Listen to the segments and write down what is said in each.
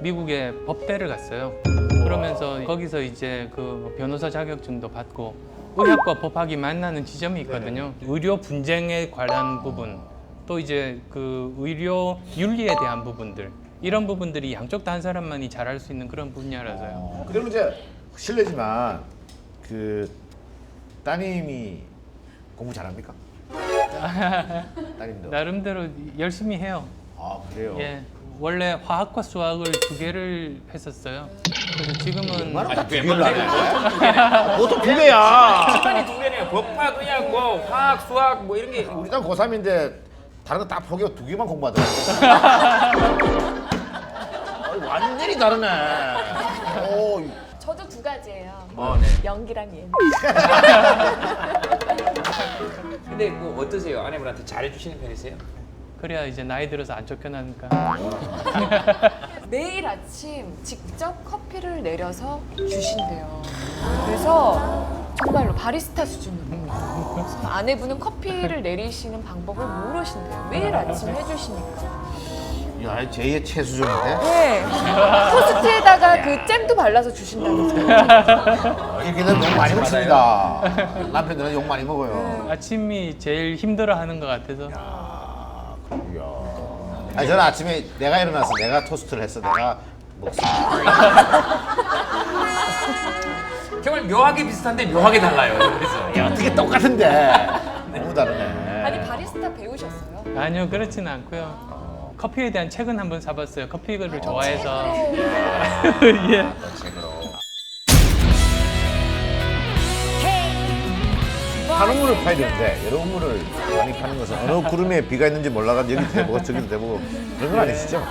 미국의 법대를 갔어요. 그러면서 거기서 이제 그 변호사 자격증도 받고 의학과 법학이 만나는 지점이 있거든요. 의료 분쟁에 관한 부분, 또 이제 그 의료 윤리에 대한 부분들, 이런 부분들이 양쪽 다 한 사람만이 잘할 수 있는 그런 분야라서요. 그러면 이제 실례지만 그 따님이 공부 잘합니까? 따님도. 나름대로 열심히 해요. 아 그래요? 예. 원래 화학과 수학을 2개를 했었어요. 그래서 지금은 두 개를 안 해? 그것도 2개야. 시간이 2개네요. 법학, 의학, 뭐 화학, 수학 뭐 이런 게. 우리 딸 고3인데 다른 거 다 포기하고 2개만 공부하더라고. 완전히 다르네. 오, 저도 2가지예요. 네. 연기랑 예능. 근데 뭐 어떠세요? 아내분한테 잘해주시는 편이세요? 그래야 이제 나이 들어서 안 쫓겨나니까. 매일 아침 직접 커피를 내려서 주신대요. 그래서 정말로 바리스타 수준으로. 아내분은 커피를 내리시는 방법을 모르신대요. 매일 아침 해주시니까. 야, 제2의 최수종인데? 네. 토스트에다가 그 잼도 발라서 주신다면서요. 이렇게 되면 욕 많이 먹습니다. 남편들은 욕 많이 먹어요. 아침이 제일 힘들어하는 것 같아서. 이야. 아니 저는 아침에 내가 일어나서 내가 토스트를 했어. 내가 먹습니다. 정말 묘하게 비슷한데 묘하게 달라요. 그래서 야, 어떻게 똑같은데? 너무 다르네. 아니 바리스타 배우셨어요? 아니요, 그렇지는 않고요. 커피에 대한 책은 한번 사봤어요. 커피를 좋아해서. 예. 한 우물을 파야 되는데 여러 우물을 많이 파는 것은 어느 구름에 비가 있는지 몰라가지고 여기도 대보고 저기도 대보고 그런 건 아니시죠?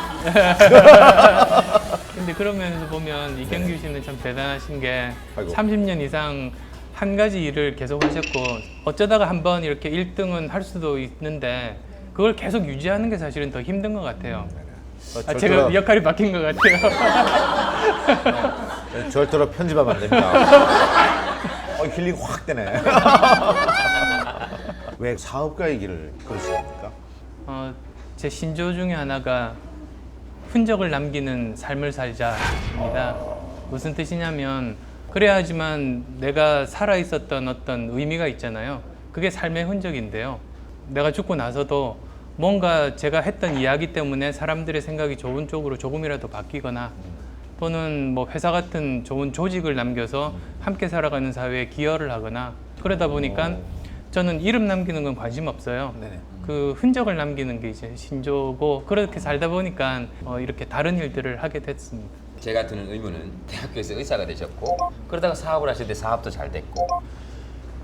근데 그런 면에서 보면 이경규 씨는 참 대단하신 게 아이고. 30년 이상 한 가지 일을 계속 하셨고 어쩌다가 한번 이렇게 1등은 할 수도 있는데 그걸 계속 유지하는 게 사실은 더 힘든 것 같아요. 제가 역할이 바뀐 것 같아요. 절대로 편집하면 안 됩니다. 힐링 확 되네. 왜 사업가의 길을 걸으신 겁니까? 제 신조 중에 하나가 흔적을 남기는 삶을 살자입니다. 무슨 뜻이냐면 그래야지만 내가 살아 있었던 어떤 의미가 있잖아요. 그게 삶의 흔적인데요. 내가 죽고 나서도 뭔가 제가 했던 이야기 때문에 사람들의 생각이 좋은 쪽으로 조금이라도 바뀌거나 또는 뭐 회사 같은 좋은 조직을 남겨서 함께 살아가는 사회에 기여를 하거나 그러다 보니까 저는 이름 남기는 건 관심 없어요. 네네. 그 흔적을 남기는 게 이제 신조고 그렇게 살다 보니까 이렇게 다른 일들을 하게 됐습니다. 제가 드는 의문은 대학교에서 의사가 되셨고 그러다가 사업을 하실 때 사업도 잘 됐고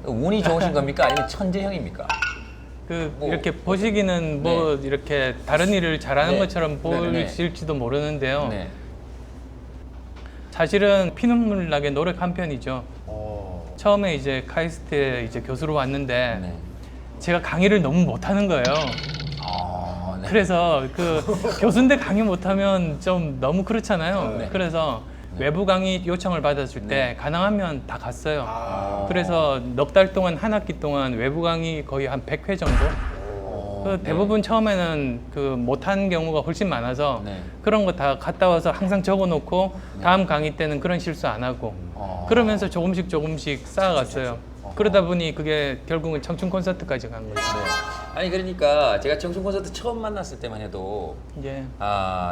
운이 좋으신 겁니까? 아니면 천재형입니까? 뭐, 이렇게 보시기는 뭐 이렇게 다른 일을 잘하는 네. 것처럼 네네네. 보일지도 모르는데요. 네. 사실은 피눈물 나게 노력한 편이죠. 처음에 이제 카이스트에 이제 교수로 왔는데 네. 제가 강의를 너무 못하는 거예요. 네. 그래서 그 교수인데 강의 못하면 좀 너무 그렇잖아요. 네. 그래서 외부 강의 요청을 받았을 때 가능하면 다 갔어요. 그래서 넉 달 동안 한 학기 동안 외부 강의 거의 한 100회 정도? 그 대부분 처음에는 그 못한 경우가 훨씬 많아서 네. 그런 거 다 갔다 와서 항상 적어놓고 다음 강의 때는 그런 실수 안 하고 그러면서 조금씩 쌓아갔어요. 그러다 보니 그게 결국은 청춘 콘서트까지 간 거죠. 아니 그러니까 제가 청춘 콘서트 처음 만났을 때만 해도 예.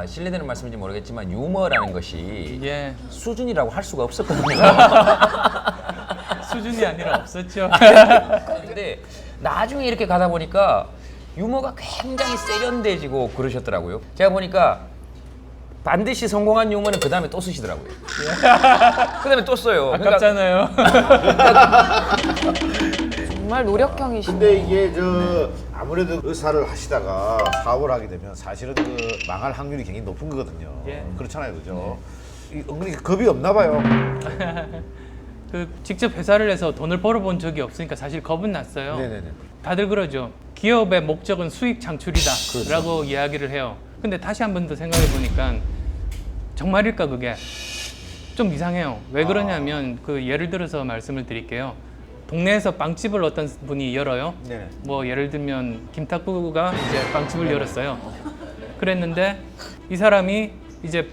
실례되는 말씀인지 모르겠지만 유머라는 것이 예. 수준이라고 할 수가 없었거든요. 수준이 아니라 없었죠. 근데 나중에 이렇게 가다 보니까 유머가 굉장히 세련돼지고 그러셨더라고요. 제가 보니까 반드시 성공한 유머는 그 다음에 또 쓰시더라고요. 그 다음에 또 써요. 아깝잖아요. 정말 노력형이시네. 근데 이게 아무래도 의사를 하시다가 사업을 하게 되면 사실은 그 망할 확률이 굉장히 높은 거거든요. 예. 그렇잖아요, 그죠? 은근히 겁이 없나 봐요. 직접 회사를 해서 돈을 벌어본 적이 없으니까 사실 겁은 났어요. 네네네. 다들 그러죠. 기업의 목적은 수익 창출이다 라고 이야기를 해요. 근데 다시 한 번 더 생각해 보니까 정말일까 그게 좀 이상해요. 왜 그러냐면 그 예를 들어서 말씀을 드릴게요. 동네에서 빵집을 어떤 분이 열어요. 네네. 뭐 예를 들면 김탁구가 이제 빵집을 열었어요. 그랬는데 이 사람이 이제